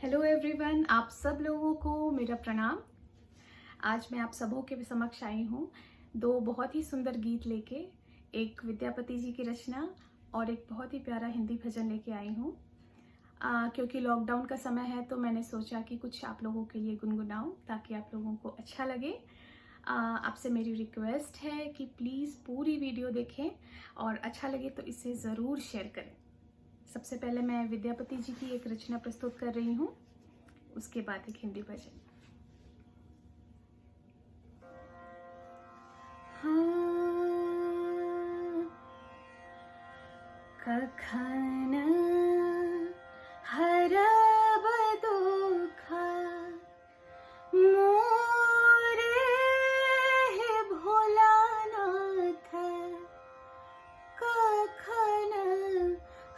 Hello everyone, आप सब लोगों को मेरा प्रणाम। आज मैं आप सबों के समक्ष आई हूँ दो बहुत ही सुंदर गीत लेके। एक विद्यापति जी की रचना और एक बहुत ही प्यारा हिंदी भजन लेके आई हूँ। क्योंकि लॉकडाउन का समय है तो मैंने सोचा कि कुछ आप लोगों के लिए गुनगुनाऊं ताकि आप लोगों को अच्छा लगे। आपसे मेरी रिक्वेस्ट है कि प्लीज़ पूरी वीडियो देखें और अच्छा लगे तो इसे ज़रूर शेयर करें। सबसे पहले मैं विद्यापति जी की एक रचना प्रस्तुत कर रही हूँ, उसके बाद एक हिंदी भजन। कखन हरब दुख मोरे हे भोलानाथ, कखन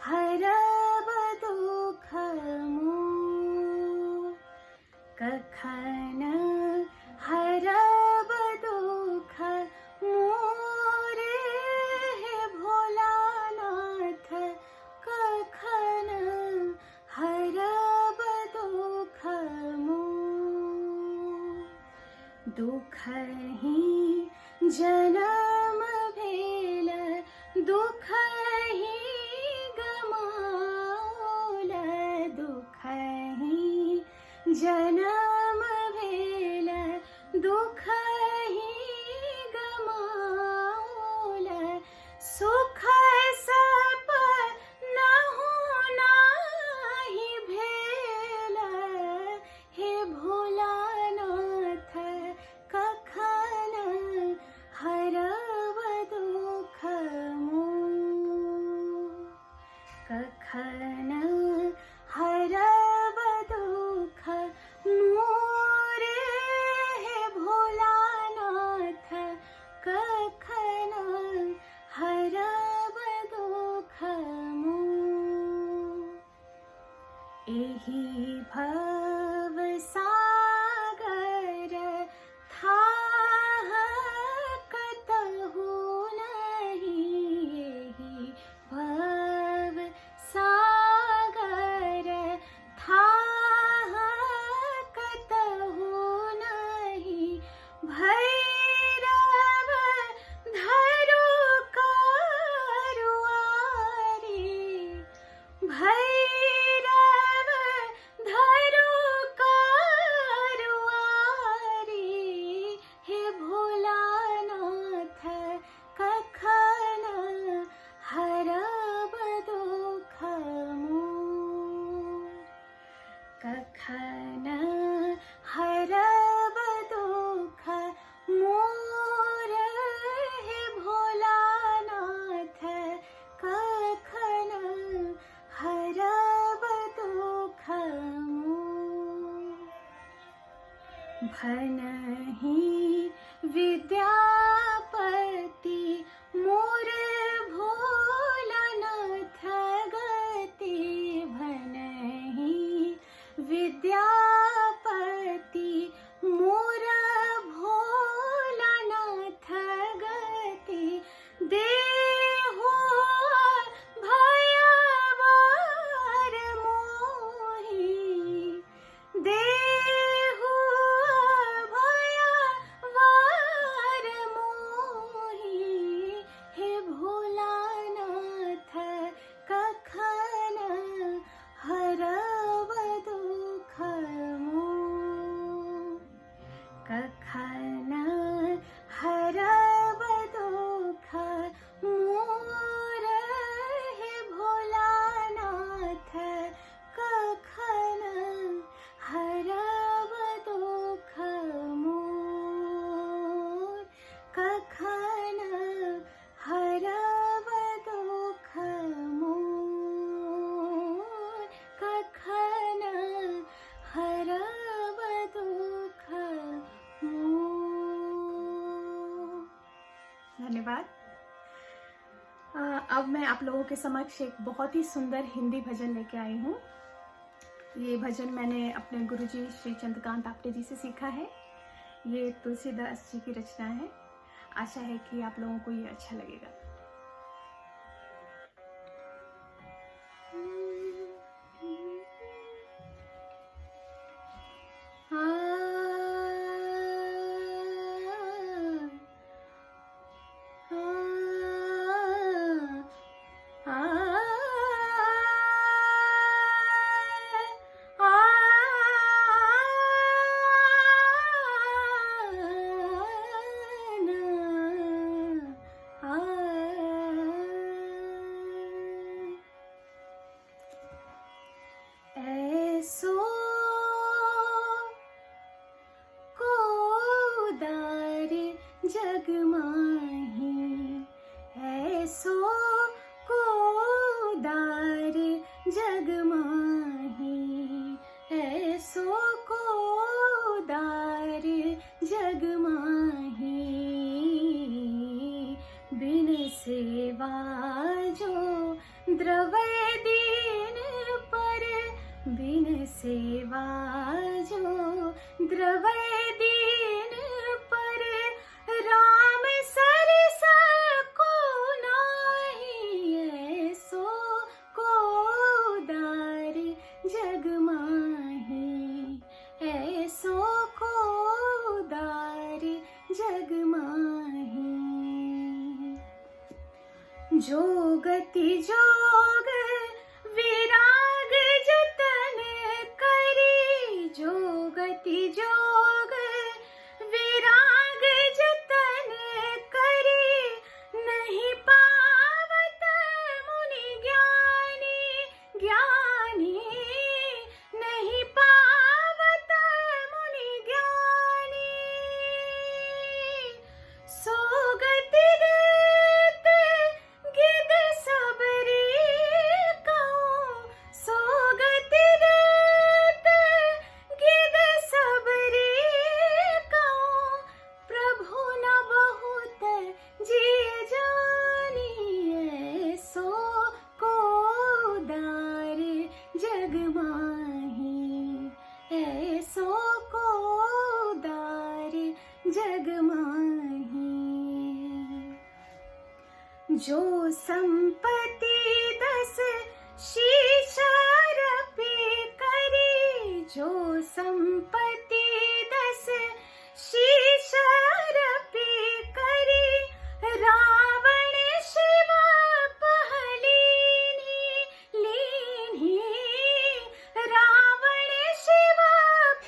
हरब दुख मोर, कखन हरब दुख मोरे हे भोलानाथ, कखन हरब दुख मोर। दुख ही जन्म भेल, दुख ही गमाओल, दुख ही जन्म भेल, दुख ही गमाओल, सुख सपनहु नाही भेल, हे भोलानाथ, कखन हरब दुख मोर, कखन हरब दुख मोर, हे भोलानाथ, कखन हरब दुख मोर। एहि भव सागर थाह कतहु नहीं, एहि भव सागर थाह कतहु नहीं, भैरव धरु करुआरी, भैरव धरु करुआरी, हे भोलानाथ, कखन हरब दुख मोर, कखन हरब दुख मोर, हे भोलानाथ, कखन हरब दुख मोर। भनहि विद्यापति मोर भोलानाथ गति, भनहि विद्यापति मोर भोलानाथ गति, देहु भयवार मोहि, देहु भयवार मोहि, हे भोलानाथ, कखन हरब दुख मोर, कखन हरब दुख मोर, हे भोलानाथ, कखन हरब दुख मोर, कखन हरब दुख मोर, कखन हरब दुख मोर। धन्यवाद। अब मैं आप लोगों के समक्ष एक बहुत ही सुंदर हिंदी भजन लेके आई हूँ। ये भजन मैंने अपने गुरुजी श्री चंद्रकांत आपटे जी से सीखा है। ये तुलसीदास जी की रचना है। आशा है कि आप लोगों को ये अच्छा लगेगा। जग माही, ऐसो को दार जग माही, ऐसो को दार जग माही। बिन सेवा जो द्रवै दीन पर, बिन सेवा जो द्रवै दीन पर, राम सरस को नाही, ऐसो को दार जग माही, ऐसो को दार जग माही। जोगति जोग विराग जतन करी, जोगति जोग विराग जतन करी, नहीं पावत मुनि ज्ञानी, ज्ञानी नहीं पावत मुनि ज्ञानी। सोगति देत गिद सबरी कहूँ, सोगति देत गिद सबरी कहूँ, प्रभु न बहुत जिय जानी, ऐसो को दार जग माही, ऐसो को दार जग माही। जो संपत्ति 10 शीश अर्पी करी, जो संपत्ति 10 शीश अर्पी करी, रावण शिव पहलीनी, लीनी, रावण शिव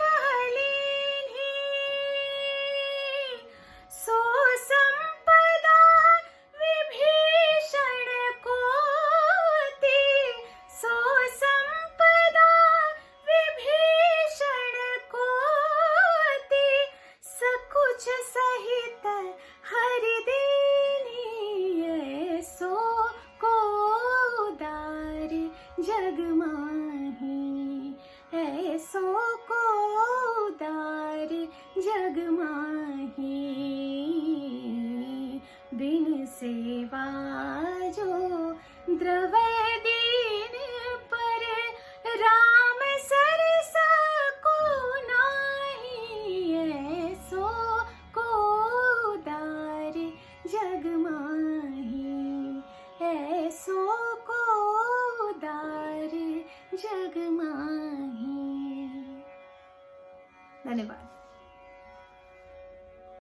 पहलीनी। सो संपदा विभीषण को ती, सो संपदा विभीषण को ती, सकुच सहित हरि दीनी, ऐसो को दार जग माही, ऐसो को दार जग माही। बिन सेवा जो द्रवै